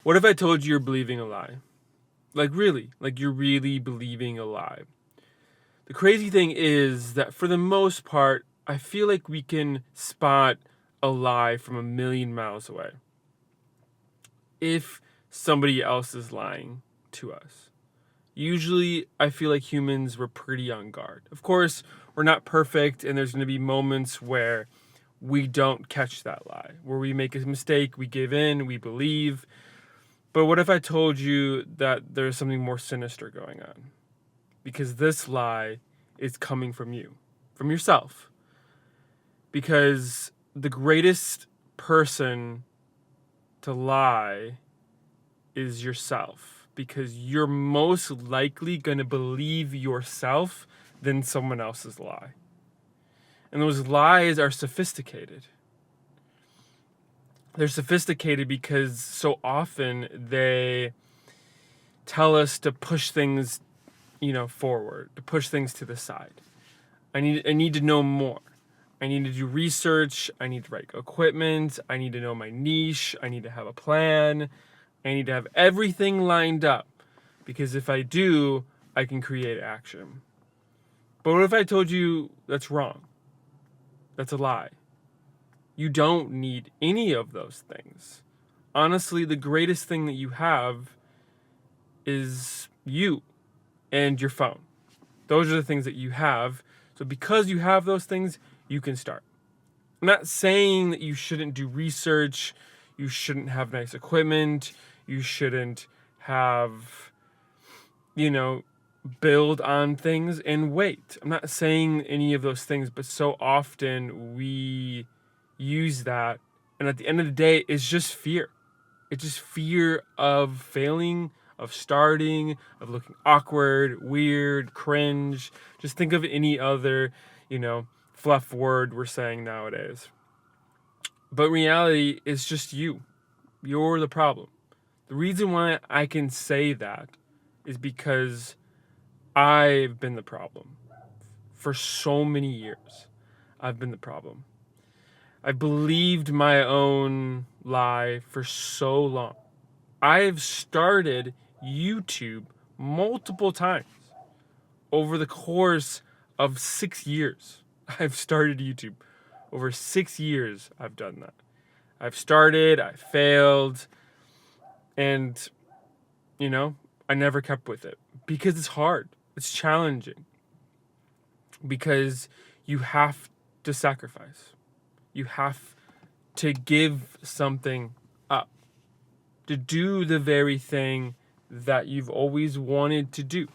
What if I told you you're believing a lie? Like, really? Like, you're really believing a lie? The crazy thing is that for the most part, I feel like we can spot a lie from a million miles away if somebody else is lying to us. Usually, I feel like humans were pretty on guard. Of course, we're not perfect, and there's going to be moments where we don't catch that lie, where we make a mistake, we give in, we believe. But what if I told you that there's something more sinister going on? Because this lie is coming from you, from yourself. Because the greatest person to lie is yourself. Because you're most likely going to believe yourself than someone else's lie. And those lies are sophisticated. They're sophisticated because so often they tell us to push things, forward, to push things to the side. I need to know more. I need to do research. I need the right equipment. I need to know my niche. I need to have a plan. I need to have everything lined up. Because if I do, I can create action. But what if I told you that's wrong? That's a lie. You don't need any of those things. Honestly, the greatest thing that you have is you and your phone. Those are the things that you have. So because you have those things, you can start. I'm not saying that you shouldn't do research, you shouldn't have nice equipment, you shouldn't have, build on things and wait. I'm not saying any of those things, but so often we use that, and at the end of the day, it's just fear. It's just fear of failing, of starting, of looking awkward, weird, cringe. Just think of any other, fluff word we're saying nowadays. But reality is just you. You're the problem. The reason why I can say that is because I've been the problem. For so many years, I've been the problem. I believed my own lie for so long. I've started YouTube multiple times over the course of 6 years. I've started YouTube. Over 6 years, I've done that. I've started, I failed, and, I never kept with it because it's hard. It's challenging because you have to sacrifice. You have to give something up, to do the very thing that you've always wanted to do,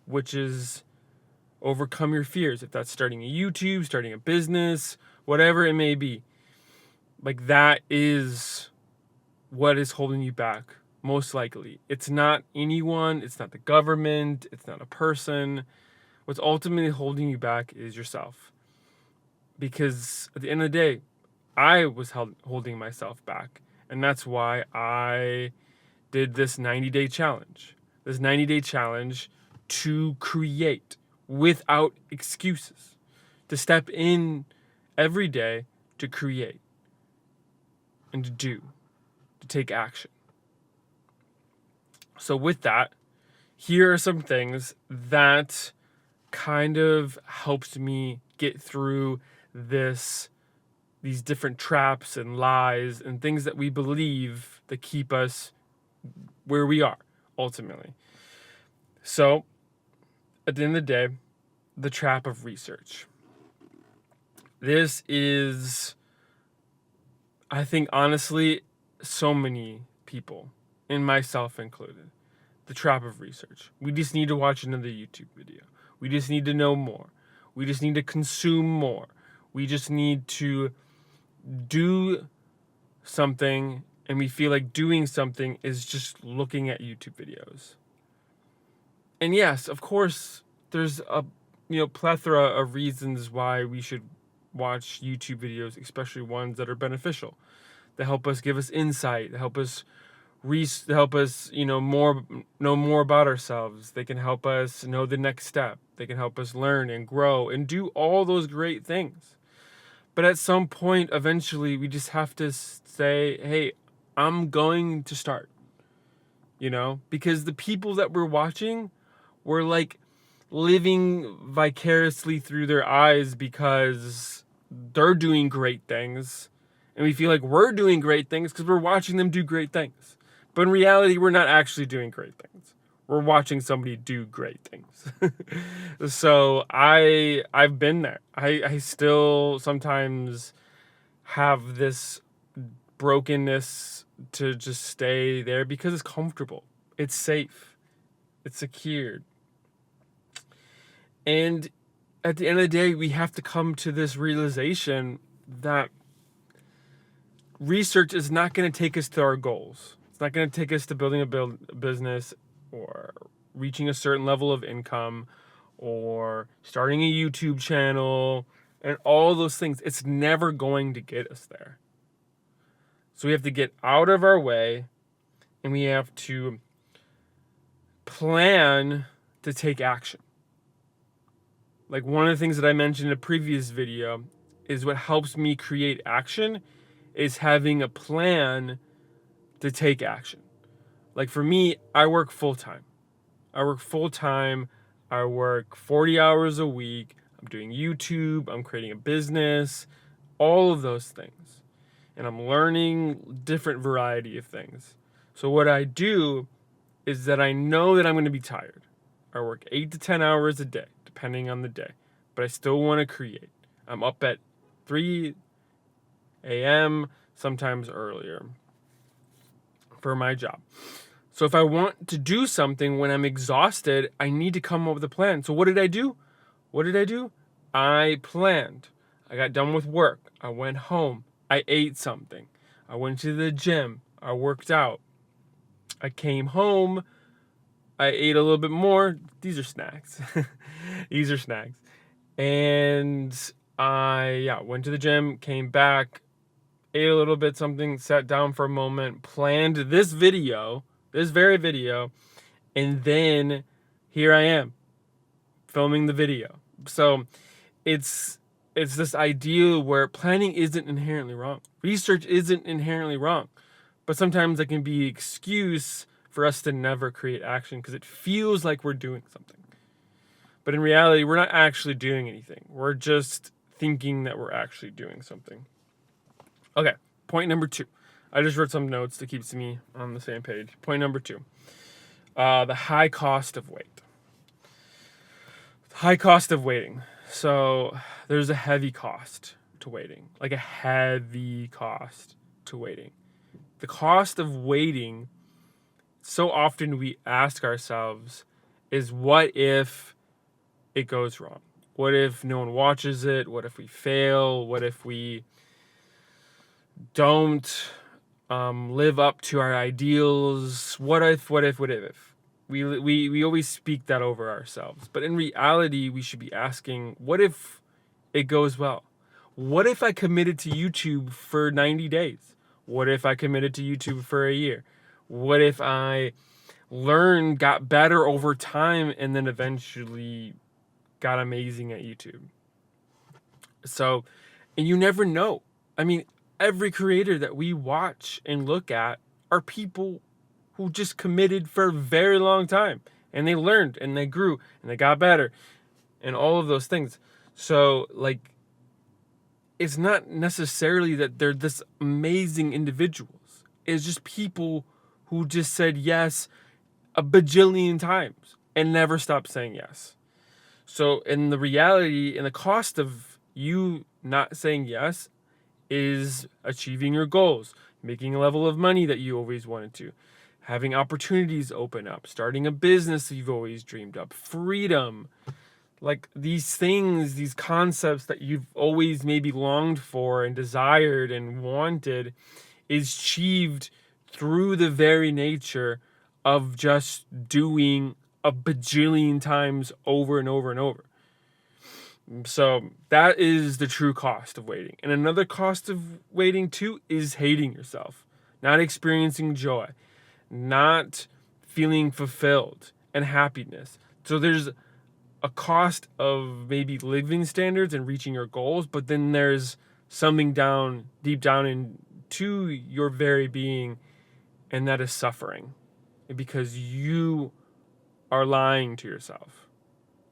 which is overcome your fears. If that's starting a YouTube, starting a business, whatever it may be, like that is what is holding you back, most likely. It's not anyone, it's not the government, it's not a person. What's ultimately holding you back is yourself. Because at the end of the day, I was holding myself back. And that's why I did this 90-day challenge. This 90-day challenge to create without excuses. To step in every day to create. And to do. To take action. So with that, here are some things that kind of helped me get through these different traps and lies and things that we believe that keep us where we are ultimately. So at the end of the day, the trap of research. This is, I think, honestly, so many people, and myself included, the trap of research. We just need to watch another YouTube video. We just need to know more. We just need to consume more. We just need to do something, and we feel like doing something is just looking at YouTube videos. And yes, of course, there's a plethora of reasons why we should watch YouTube videos, especially ones that are beneficial, that help us, give us insight, that help us know more about ourselves. They can help us know the next step. They can help us learn and grow and do all those great things. But at some point, eventually, we just have to say, hey, I'm going to start. because the people that we're watching, we're like living vicariously through their eyes because they're doing great things. And we feel like we're doing great things because we're watching them do great things. But in reality, we're not actually doing great things. We're watching somebody do great things. So I've been there. I still sometimes have this brokenness to just stay there because it's comfortable. It's safe. It's secured. And at the end of the day, we have to come to this realization that research is not going to take us to our goals. It's not going to take us to building a business or reaching a certain level of income or starting a YouTube channel and all those things. It's never going to get us there. So we have to get out of our way and we have to plan to take action. Like one of the things that I mentioned in a previous video is what helps me create action is having a plan to take action. Like for me, I work full time. I work 40 hours a week. I'm doing YouTube, I'm creating a business, all of those things. And I'm learning different variety of things. So what I do is that I know that I'm going to be tired. I work 8 to 10 hours a day, depending on the day. But I still want to create. I'm up at 3 a.m., sometimes earlier, for my job. So if I want to do something when I'm exhausted, I need to come up with a plan. So what did I do? I planned. I got done with work. I went home. I ate something. I went to the gym. I worked out. I came home. I ate a little bit more. These are snacks. And I went to the gym, came back, ate a little bit something, sat down for a moment, planned this very video, and then here I am filming the video. So it's this idea where planning isn't inherently wrong. Research isn't inherently wrong. But sometimes it can be an excuse for us to never create action because it feels like we're doing something. But in reality, we're not actually doing anything. We're just thinking that we're actually doing something. Okay, point number 2. I just wrote some notes that keeps me on the same page. Point number 2. The high cost of wait. High cost of waiting. So there's a heavy cost to waiting. Like a heavy cost to waiting. The cost of waiting, so often we ask ourselves, is what if it goes wrong? What if no one watches it? What if we fail? What if we don't live up to our ideals? What if? We always speak that over ourselves. But in reality, we should be asking, what if it goes well? What if I committed to YouTube for 90 days? What if I committed to YouTube for a year? What if I learned, got better over time, and then eventually got amazing at YouTube? So, and you never know. I mean, every creator that we watch and look at are people who just committed for a very long time. And they learned, and they grew, and they got better, and all of those things. So, like, it's not necessarily that they're this amazing individuals. It's just people who just said yes a bajillion times and never stopped saying yes. So in the reality and the cost of you not saying yes is achieving your goals, making a level of money that you always wanted to, having opportunities open up, starting a business that you've always dreamed of, freedom. Like these things, these concepts that you've always maybe longed for and desired and wanted is achieved through the very nature of just doing a bajillion times over and over and over. So that is the true cost of waiting. And another cost of waiting too is hating yourself, not experiencing joy, not feeling fulfilled and happiness. So there's a cost of maybe living standards and reaching your goals, but then there's something deep down into your very being, and that is suffering. because you are lying to yourself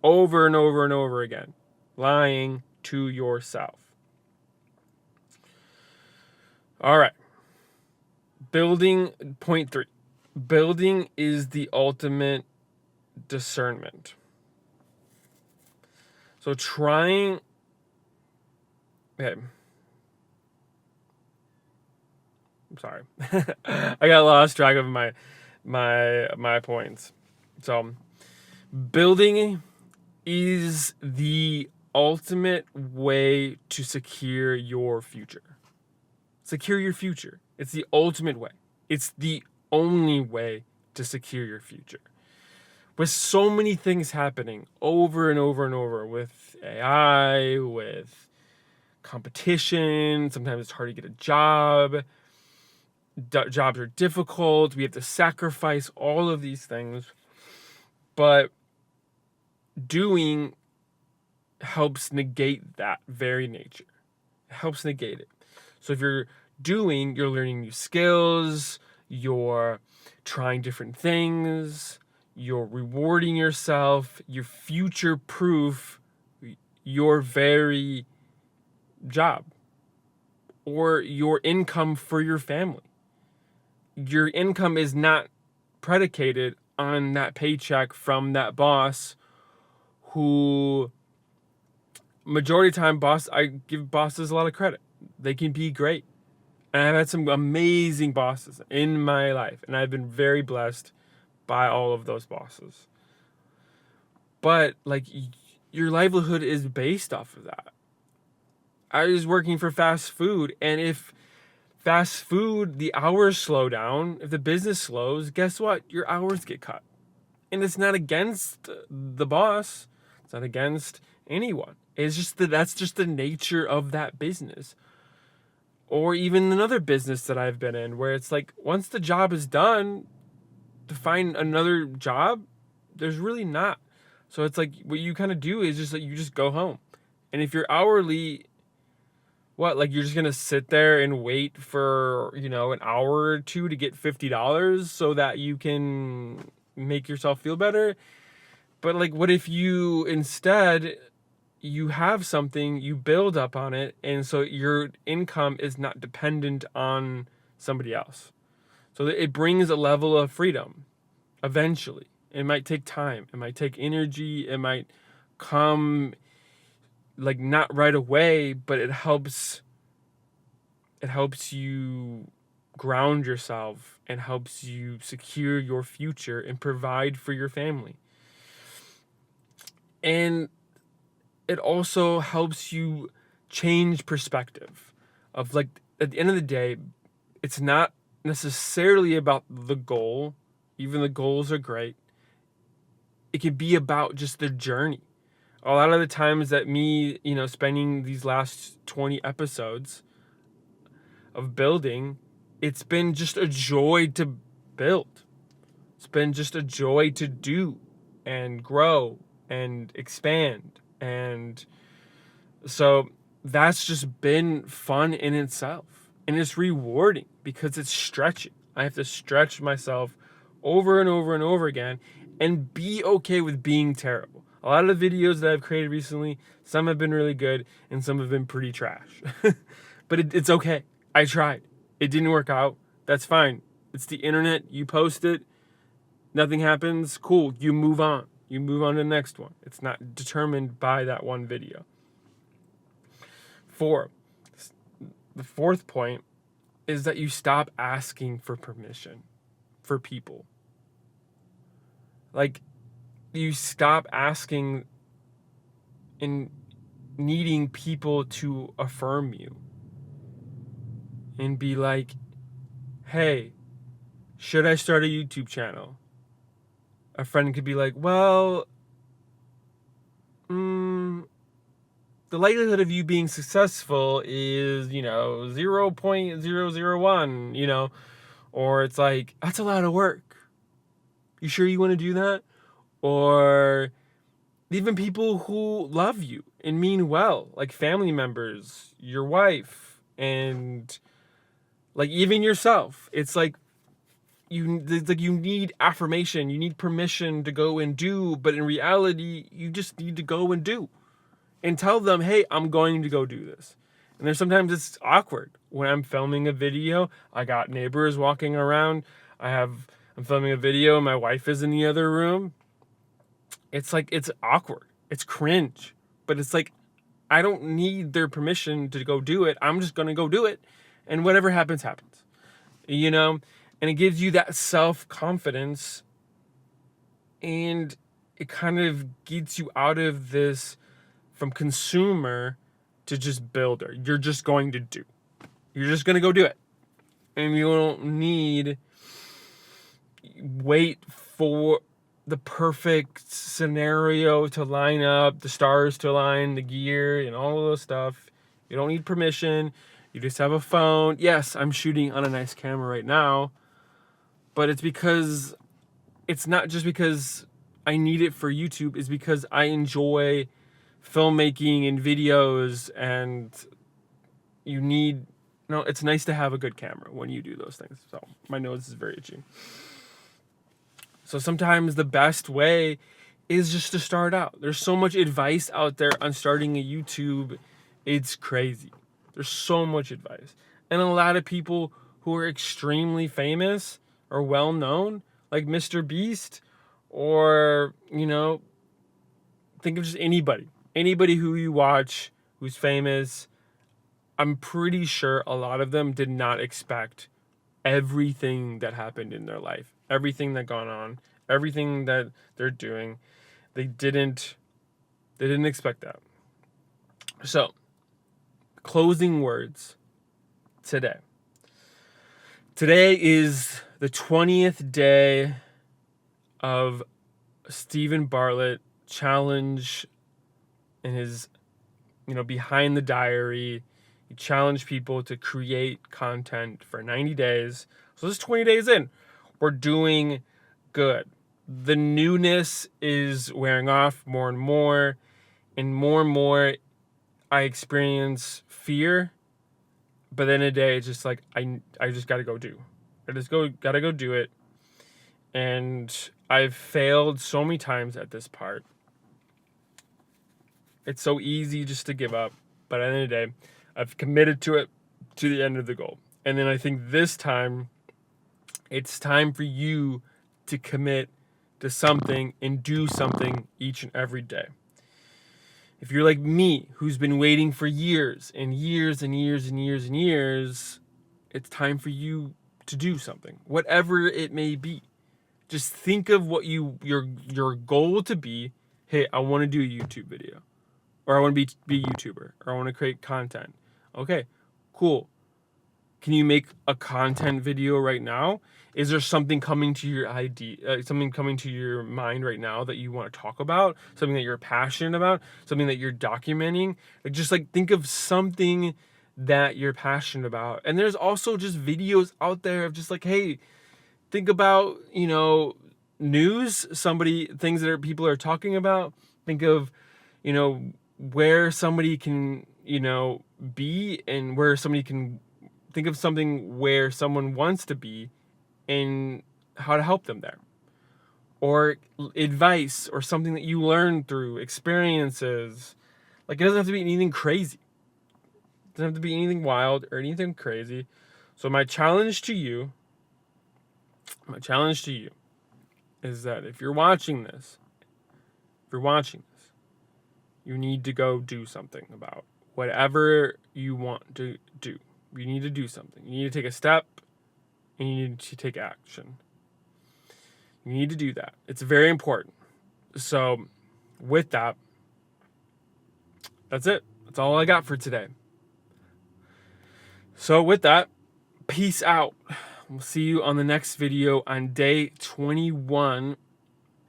over and over and over again. Lying to yourself. All right. Building, point 3. Building is the ultimate discernment. So trying. Okay. I'm sorry. I got lost track of my points. So building is the ultimate way to secure your future. Secure your future. It's the ultimate way. It's the only way to secure your future. With so many things happening over and over and over, with AI, with competition, sometimes it's hard to get a job. Jobs are difficult. We have to sacrifice all of these things. But doing helps negate that very nature. It helps negate it. So if you're doing, you're learning new skills, you're trying different things, you're rewarding yourself, you're future-proof your very job or your income for your family. Your income is not predicated on that paycheck from that boss who, majority of the time, I give bosses a lot of credit. They can be great. And I've had some amazing bosses in my life, and I've been very blessed by all of those bosses. But like, your livelihood is based off of that. I was working for fast food, and if fast food, the hours slow down, if the business slows, guess what? Your hours get cut. And it's not against the boss. It's not against anyone. It's just that's just the nature of that business. Or even another business that I've been in where it's like, once the job is done, to find another job, there's really not. So it's like, what you kind of do is just like, you just go home. And if you're hourly, like you're just going to sit there and wait for, an hour or two to get $50 so that you can make yourself feel better? But like, what if you instead, you have something, you build up on it, and so your income is not dependent on somebody else. So it brings a level of freedom eventually. It might take time, it might take energy, it might come like not right away, but it helps you ground yourself and helps you secure your future and provide for your family. And it also helps you change perspective of, like, at the end of the day, it's not necessarily about the goal. Even the goals are great. It can be about just the journey. A lot of the times that me, spending these last 20 episodes of building, it's been just a joy to build. It's been just a joy to do and grow and expand. And so that's just been fun in itself. And it's rewarding because it's stretching. I have to stretch myself over and over and over again and be okay with being terrible. A lot of the videos that I've created recently, some have been really good and some have been pretty trash. But it's okay. I tried. It didn't work out. That's fine. It's the internet. You post it. Nothing happens. Cool. You move on. You move on to the next one. It's not determined by that one video. 4. The fourth point is that you stop asking for permission for people. Like, you stop asking and needing people to affirm you and be like, hey, should I start a YouTube channel? A friend could be like, well, the likelihood of you being successful is, 0.001, or it's like, that's a lot of work. You sure you want to do that? Or even people who love you and mean well, like family members, your wife, and like even yourself. It's like, it's like you need affirmation, you need permission to go and do, but in reality, you just need to go and do. And tell them, hey, I'm going to go do this. And there's sometimes it's awkward. When I'm filming a video, I got neighbors walking around. I'm filming a video and my wife is in the other room. It's like, it's awkward. It's cringe. But it's like, I don't need their permission to go do it. I'm just going to go do it. And whatever happens, happens. You know? And it gives you that self-confidence. And it kind of gets you out of this from consumer to just builder. You're just going to do. You're just going to go do it. And you don't need wait for the perfect scenario to line up, the stars to align, the gear, and all of those stuff. You don't need permission. You just have a phone. Yes, I'm shooting on a nice camera right now, but it's not just because I need it for YouTube. It's because I enjoy filmmaking and videos, and it's nice to have a good camera when you do those things. So my nose is very itchy. So sometimes the best way is just to start out. There's so much advice out there on starting a YouTube. It's crazy. There's so much advice. And a lot of people who are extremely famous or well known, like Mr. Beast, or, think of just anybody who you watch who's famous. I'm pretty sure a lot of them did not expect everything that happened in their life, everything that gone on, everything that they're doing. They didn't expect that. So, closing words today. Today is the 20th day of Stephen Bartlett challenge in his, behind the diary. He challenged people to create content for 90 days. So this is 20 days in. We're doing good. The newness is wearing off more and more. And more, I experience fear. But then a day, it's just like, I just got to go do. Got to go do it. And I've failed so many times at this part. It's so easy just to give up. But at the end of the day, I've committed to it to the end of the goal. And then I think this time, it's time for you to commit to something and do something each and every day. If you're like me, who's been waiting for years and years and years and years and years, it's time for you to do something, whatever it may be. Just think of what your goal to be. Hey, I want to do a YouTube video, or I want to be a YouTuber, or I want to create content. Okay, cool. Can you make a content video right now? Is there something coming to your something coming to your mind right now that you want to talk about? Something that you're passionate about? Something that you're documenting? Just think of something that you're passionate about. And there's also just videos out there of just hey, think about, news, things that people are talking about. Think of, where somebody can, be, and where somebody can think of something where someone wants to be and how to help them there. Or advice, or something that you learned through experiences. It doesn't have to be anything crazy. It doesn't have to be anything wild or anything crazy. So my challenge to you is that if you're watching this, you need to go do something about whatever you want to do. You need to do something. You need to take a step, and you need to take action. You need to do that. It's very important. So with that, that's it. That's all I got for today. So with that, peace out. We'll see you on the next video on day 21.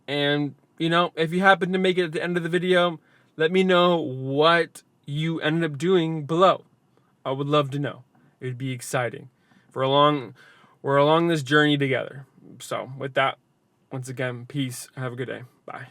And, if you happen to make it at the end of the video, let me know what you ended up doing below. I would love to know. It would be exciting. We're along this journey together. So with that, once again, peace. Have a good day. Bye.